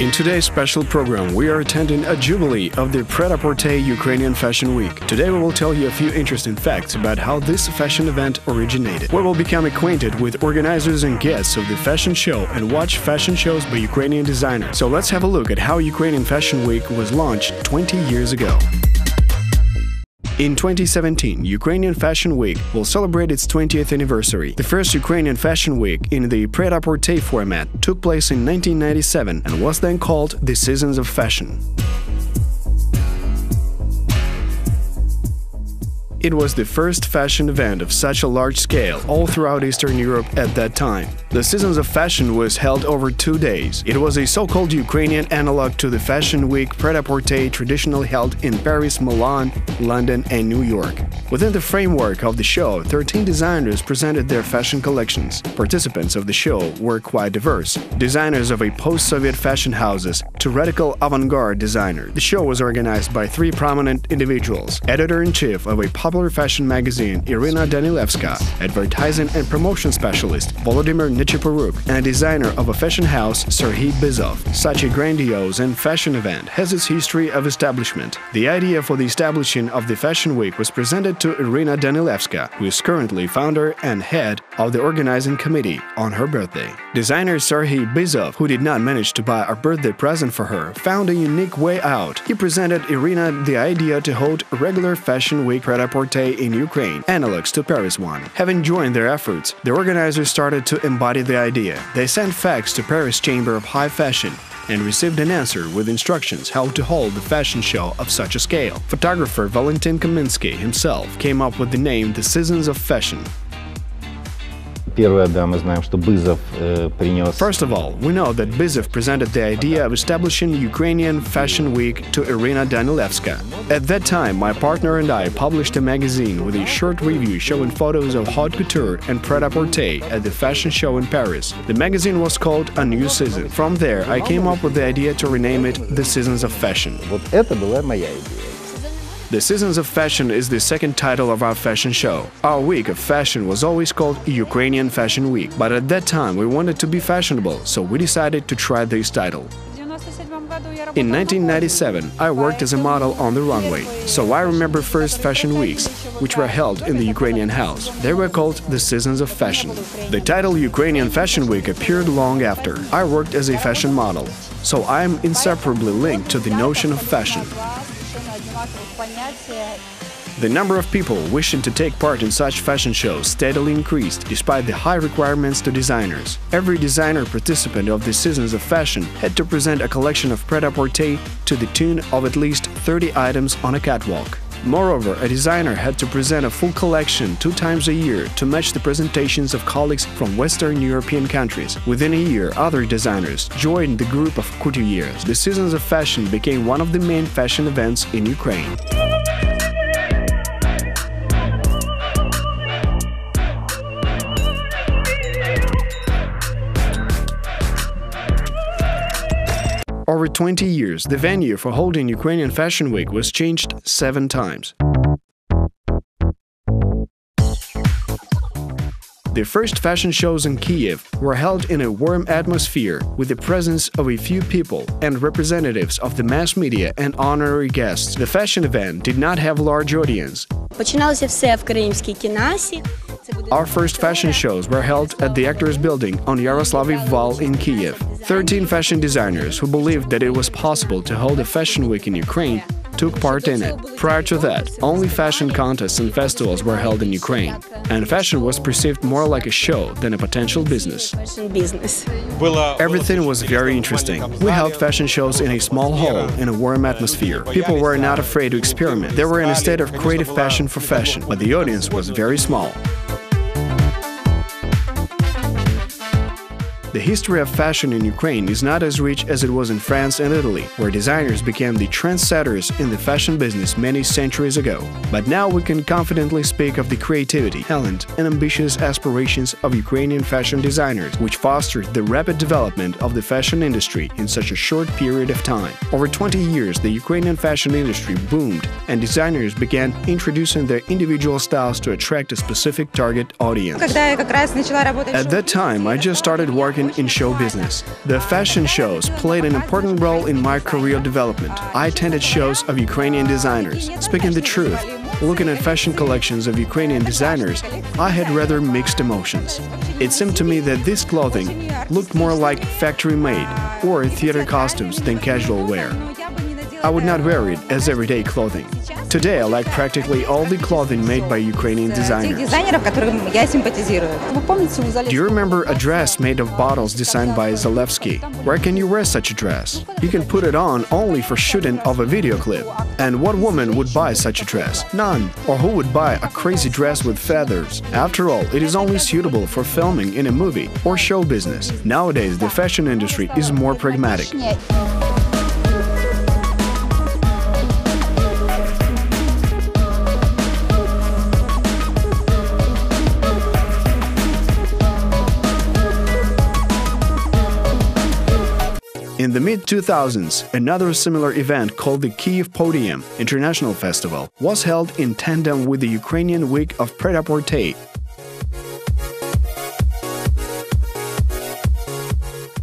In today's special program, we are attending a jubilee of the Pret-a-Porter Ukrainian Fashion Week. Today we will tell you a few interesting facts about how this fashion event originated. We will become acquainted with organizers and guests of the fashion show and watch fashion shows by Ukrainian designers. So let's have a look at how Ukrainian Fashion Week was launched 20 years ago. In 2017, Ukrainian Fashion Week will celebrate its 20th anniversary. The first Ukrainian Fashion Week in the Pret-a-Porter format took place in 1997 and was then called the Seasons of Fashion. It was the first fashion event of such a large scale all throughout Eastern Europe at that time. The Seasons of Fashion was held over 2 days. It was a so-called Ukrainian analog to the Fashion Week Pret-a-Porter traditionally held in Paris, Milan, London and New York. Within the framework of the show, 13 designers presented their fashion collections. Participants of the show were quite diverse. Designers of a post-Soviet fashion houses to radical avant-garde designers. The show was organized by 3 prominent individuals: editor-in-chief of a popular fashion magazine Irina Danilevska, advertising and promotion specialist Volodymyr Nichiporuk, and a designer of a fashion house Serhiy Bizov. Such a grandiose and fashion event has its history of establishment. The idea for the establishing of the Fashion Week was presented to Irina Danilevska, who is currently founder and head of the organizing committee, on her birthday. Designer Serhiy Bizov, who did not manage to buy a birthday present for her, found a unique way out. He presented Irina the idea to hold a regular Fashion Week Pret-a-Porter in Ukraine, analogs to Paris one. Having joined their efforts, the organizers started to embody the idea. They sent fax to Paris Chamber of High Fashion and received an answer with instructions how to hold the fashion show of such a scale. Photographer Valentin Kaminsky himself came up with the name The Seasons of Fashion. First of all, we know that Bizov presented the idea of establishing Ukrainian Fashion Week to Irina Danilevska. At that time, my partner and I published a magazine with a short review showing photos of haute couture and pret-a-porter at the fashion show in Paris. The magazine was called A New Season. From there, I came up with the idea to rename it The Seasons of Fashion. The Seasons of Fashion is the second title of our fashion show. Our week of fashion was always called Ukrainian Fashion Week, but at that time we wanted to be fashionable, so we decided to try this title. In 1997, I worked as a model on the runway, so I remember first fashion weeks, which were held in the Ukrainian house. They were called the Seasons of Fashion. The title Ukrainian Fashion Week appeared long after. I worked as a fashion model, so I am inseparably linked to the notion of fashion. The number of people wishing to take part in such fashion shows steadily increased, despite the high requirements to designers. Every designer participant of the Seasons of Fashion had to present a collection of pret-a-porter to the tune of at least 30 items on a catwalk. Moreover, a designer had to present a full collection 2 times a year to match the presentations of colleagues from Western European countries. Within a year, other designers joined the group of couturiers. The Seasons of Fashion became one of the main fashion events in Ukraine. Over 20 years, the venue for holding Ukrainian Fashion Week was changed 7 times. The first fashion shows in Kiev were held in a warm atmosphere with the presence of a few people and representatives of the mass media and honorary guests. The fashion event did not have large audience. Our first fashion shows were held at the Actors Building on Yaroslavl Val in Kyiv. 13 fashion designers who believed that it was possible to hold a fashion week in Ukraine took part in it. Prior to that, only fashion contests and festivals were held in Ukraine, and fashion was perceived more like a show than a potential business. Everything was very interesting. We held fashion shows in a small hall in a warm atmosphere. People were not afraid to experiment. They were in a state of creative passion for fashion, but the audience was very small. The history of fashion in Ukraine is not as rich as it was in France and Italy, where designers became the trendsetters in the fashion business many centuries ago. But now we can confidently speak of the creativity, talent, and ambitious aspirations of Ukrainian fashion designers, which fostered the rapid development of the fashion industry in such a short period of time. Over 20 years, the Ukrainian fashion industry boomed, and designers began introducing their individual styles to attract a specific target audience. At that time, I just started working working in show business. The fashion shows played an important role in my career development. I attended shows of Ukrainian designers. Speaking the truth, looking at fashion collections of Ukrainian designers, I had rather mixed emotions. It seemed to me that this clothing looked more like factory-made or theater costumes than casual wear. I would not wear it as everyday clothing. Today, I like practically all the clothing made by Ukrainian designers. Do you remember a dress made of bottles designed by Zalewski? Where can you wear such a dress? You can put it on only for shooting of a video clip. And what woman would buy such a dress? None. Or who would buy a crazy dress with feathers? After all, it is only suitable for filming in a movie or show business. Nowadays, the fashion industry is more pragmatic. In the mid-2000s, another similar event called the Kyiv Podium International Festival was held in tandem with the Ukrainian Week of Pret-a-Porter.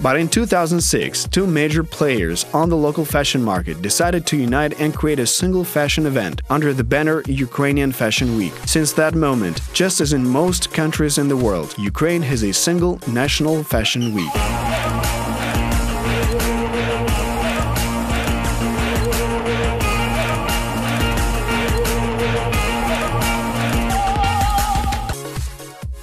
But in 2006, two major players on the local fashion market decided to unite and create a single fashion event under the banner Ukrainian Fashion Week. Since that moment, just as in most countries in the world, Ukraine has a single national fashion week.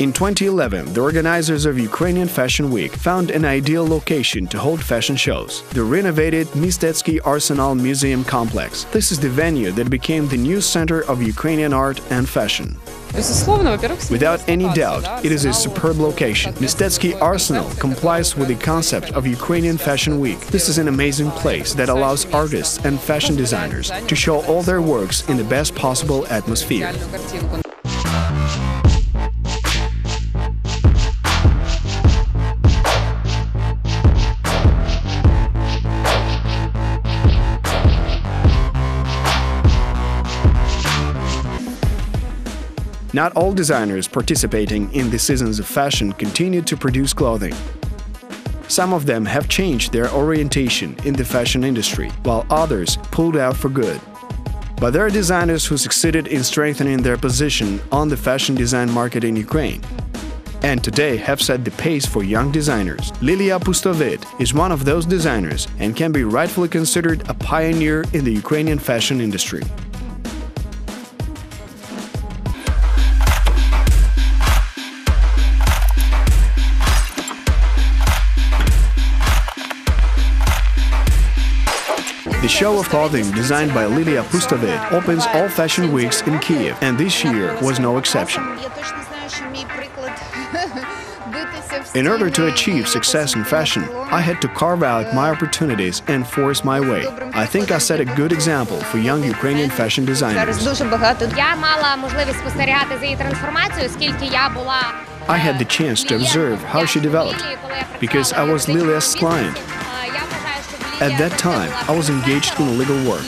In 2011, the organizers of Ukrainian Fashion Week found an ideal location to hold fashion shows, the renovated Mistetsky Arsenal Museum Complex. This is the venue that became the new center of Ukrainian art and fashion. Without any doubt, it is a superb location. Mistetsky Arsenal complies with the concept of Ukrainian Fashion Week. This is an amazing place that allows artists and fashion designers to show all their works in the best possible atmosphere. Not all designers participating in the seasons of fashion continue to produce clothing. Some of them have changed their orientation in the fashion industry, while others pulled out for good. But there are designers who succeeded in strengthening their position on the fashion design market in Ukraine, and today have set the pace for young designers. Lilia Pustovid is one of those designers and can be rightfully considered a pioneer in the Ukrainian fashion industry. The show of clothing designed by Lilia Pustovid opens all fashion weeks in Kiev, and this year was no exception. In order to achieve success in fashion, I had to carve out my opportunities and force my way. I think I set a good example for young Ukrainian fashion designers. I had the chance to observe how she developed, because I was Lilia's client. At that time, I was engaged in legal work.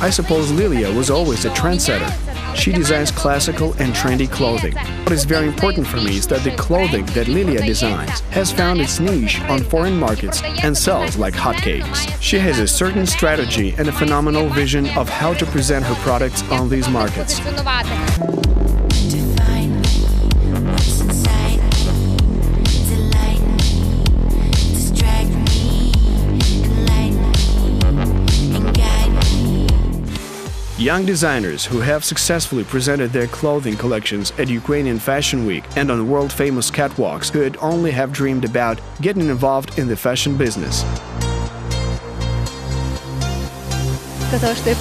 I suppose Lilia was always a trendsetter. She designs classical and trendy clothing. What is very important for me is that the clothing that Lilia designs has found its niche on foreign markets and sells like hotcakes. She has a certain strategy and a phenomenal vision of how to present her products on these markets. Young designers who have successfully presented their clothing collections at Ukrainian Fashion Week and on world-famous catwalks could only have dreamed about getting involved in the fashion business.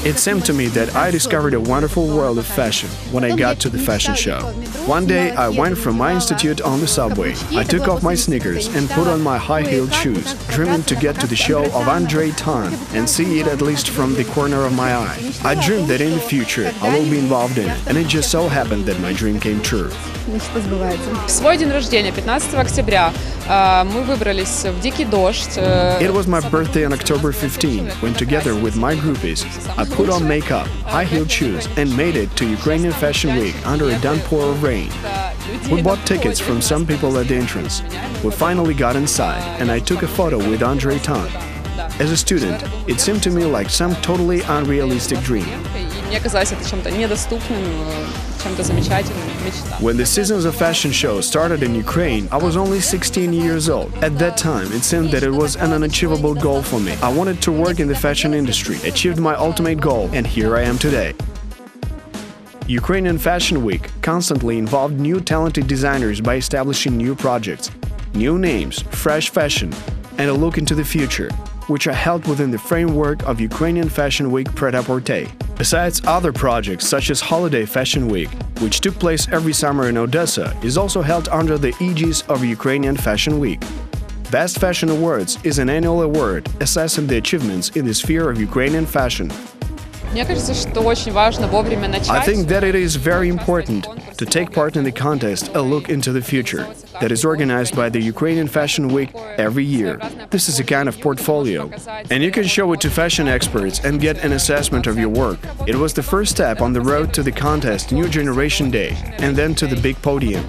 It seemed to me that I discovered a wonderful world of fashion when I got to the fashion show. One day I went from my institute on the subway. I took off my sneakers and put on my high-heeled shoes, dreaming to get to the show of Andrei Tan and see it at least from the corner of my eye. I dreamed that in the future I will be involved in it, and it just so happened that my dream came true. В свой день рождения, 15 октября, мы выбрались в дикий дождь. It was my birthday on October 15, when together with my groupies, I put on makeup, high-heeled shoes, and made it to Ukrainian Fashion Week under a downpour of rain. We bought tickets from some people at the entrance. We finally got inside, and I took a photo with Andrei Tan. As a student, it seemed to me like some totally unrealistic dream. When the seasons of fashion shows started in Ukraine, I was only 16 years old. At that time, it seemed that it was an unachievable goal for me. I wanted to work in the fashion industry, achieved my ultimate goal, and here I am today. Ukrainian Fashion Week constantly involved new talented designers by establishing new projects, new names, fresh fashion, and a look into the future, which are held within the framework of Ukrainian Fashion Week Pret-a-Porter. Besides other projects such as Holiday Fashion Week, which took place every summer in Odessa, is also held under the aegis of Ukrainian Fashion Week. Best Fashion Awards is an annual award assessing the achievements in the sphere of Ukrainian fashion. I think that it is very important to take part in the contest A Look into the Future that is organized by the Ukrainian Fashion Week every year. This is a kind of portfolio, and you can show it to fashion experts and get an assessment of your work. It was the first step on the road to the contest New Generation Day and then to the big podium.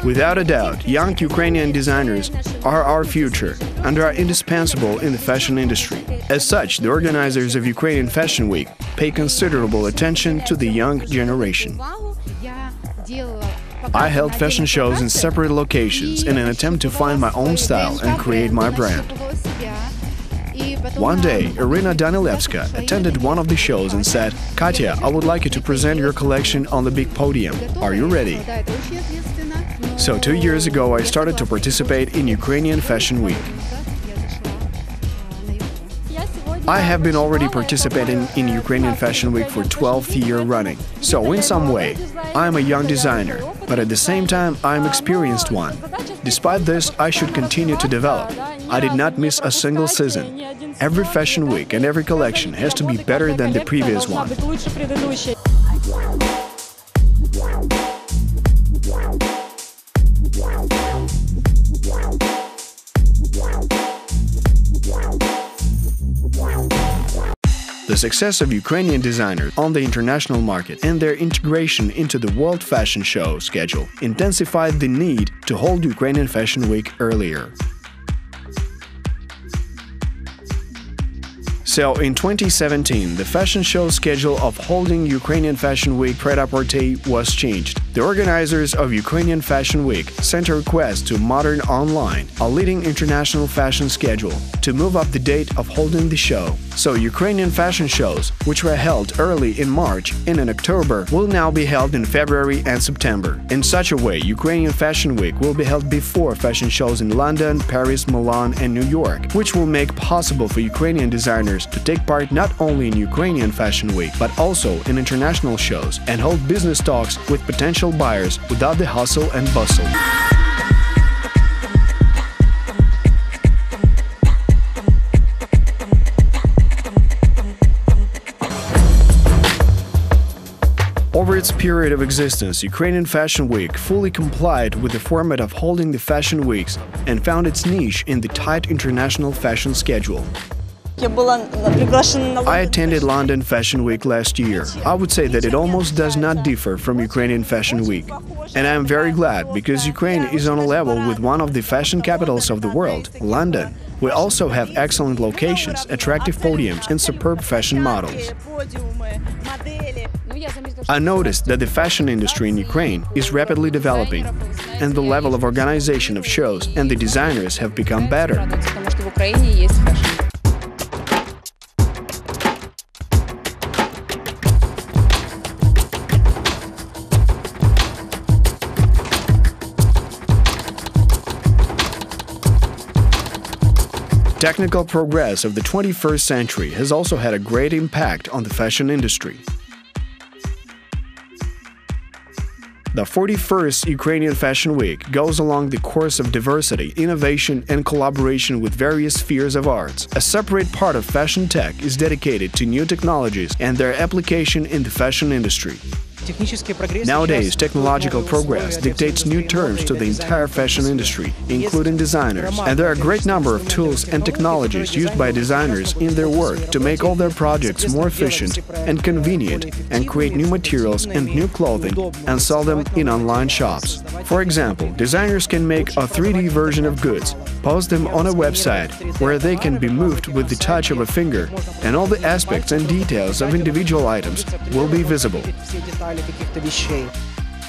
Without a doubt, young Ukrainian designers are our future and are indispensable in the fashion industry. As such, the organizers of Ukrainian Fashion Week pay considerable attention to the young generation. I held fashion shows in separate locations in an attempt to find my own style and create my brand. One day, Irina Danilevska attended one of the shows and said, "Katya, I would like you to present your collection on the big podium. Are you ready?" So 2 years ago, I started to participate in Ukrainian Fashion Week. I have been already participating in Ukrainian Fashion Week for 12th year running. So in some way, I am a young designer, but at the same time, I am experienced one. Despite this, I should continue to develop. I did not miss a single season. Every fashion week and every collection has to be better than the previous one. The success of Ukrainian designers on the international market and their integration into the World Fashion Show schedule intensified the need to hold Ukrainian Fashion Week earlier. So in 2017, the fashion show schedule of holding Ukrainian Fashion Week Pret-a-Porter was changed. The organizers of Ukrainian Fashion Week sent a request to Modern Online, a leading international fashion schedule, to move up the date of holding the show. So Ukrainian fashion shows, which were held early in March and in October, will now be held in February and September. In such a way, Ukrainian Fashion Week will be held before fashion shows in London, Paris, Milan and New York, which will make possible for Ukrainian designers to take part not only in Ukrainian Fashion Week, but also in international shows and hold business talks with potential buyers without the hustle and bustle. Over its period of existence, Ukrainian Fashion Week fully complied with the format of holding the fashion weeks and found its niche in the tight international fashion schedule. I attended London Fashion Week last year. I would say that it almost does not differ from Ukrainian Fashion Week. And I am very glad, because Ukraine is on a level with one of the fashion capitals of the world, London. We also have excellent locations, attractive podiums and superb fashion models. I noticed that the fashion industry in Ukraine is rapidly developing, and the level of organization of shows and the designers have become better. Technical progress of the 21st century has also had a great impact on the fashion industry. The 41st Ukrainian Fashion Week goes along the course of diversity, innovation and collaboration with various spheres of arts. A separate part of fashion tech is dedicated to new technologies and their application in the fashion industry. Nowadays, technological progress dictates new terms to the entire fashion industry, including designers, and there are a great number of tools and technologies used by designers in their work to make all their projects more efficient and convenient and create new materials and new clothing and sell them in online shops. For example, designers can make a 3D version of goods, post them on a website where they can be moved with the touch of a finger, and all the aspects and details of individual items will be visible.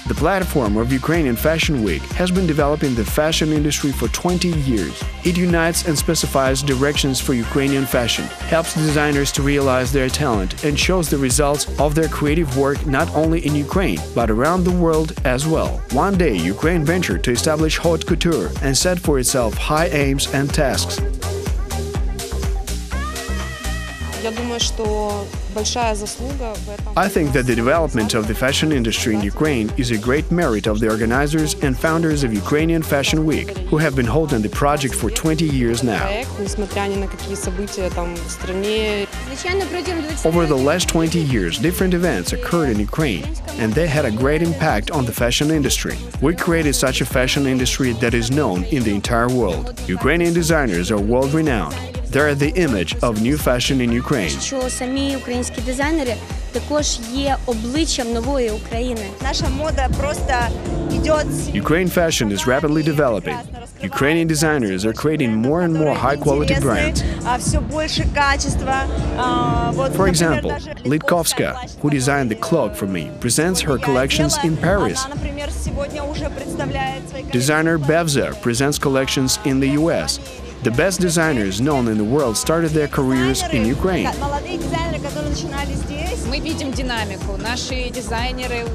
The platform of Ukrainian Fashion Week has been developing the fashion industry for 20 years. It unites and specifies directions for Ukrainian fashion, helps designers to realize their talent, and shows the results of their creative work not only in Ukraine, but around the world as well. One day, Ukraine ventured to establish haute couture and set for itself high aims and tasks. I think that the development of the fashion industry in Ukraine is a great merit of the organizers and founders of Ukrainian Fashion Week, who have been holding the project for 20 years now. Over the last 20 years, different events occurred in Ukraine, and they had a great impact on the fashion industry. We created such a fashion industry that is known in the entire world. Ukrainian designers are world-renowned. They are the image of new fashion in Ukraine. Ukraine fashion is rapidly developing. Ukrainian designers are creating more and more high-quality brands. For example, Litkovska, who designed the cloak for me, presents her collections in Paris. Designer Bevzer presents collections in the US. The best designers known in the world started their careers in Ukraine.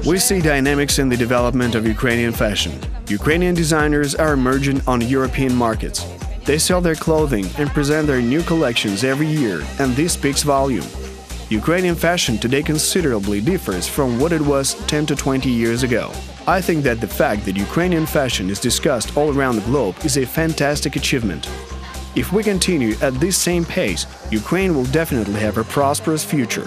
We see dynamics in the development of Ukrainian fashion. Ukrainian designers are emerging on European markets. They sell their clothing and present their new collections every year, and this speaks volume. Ukrainian fashion today considerably differs from what it was 10 to 20 years ago. I think that the fact that Ukrainian fashion is discussed all around the globe is a fantastic achievement. If we continue at this same pace, Ukraine will definitely have a prosperous future.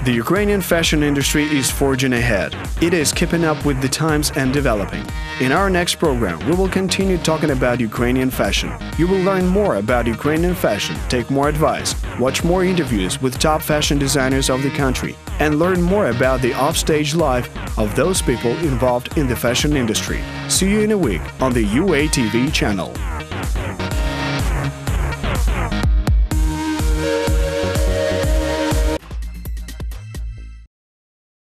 The Ukrainian fashion industry is forging ahead. It is keeping up with the times and developing. In our next program, we will continue talking about Ukrainian fashion. You will learn more about Ukrainian fashion, take more advice, watch more interviews with top fashion designers of the country, and learn more about the offstage life of those people involved in the fashion industry. See you in a week on the UATV channel.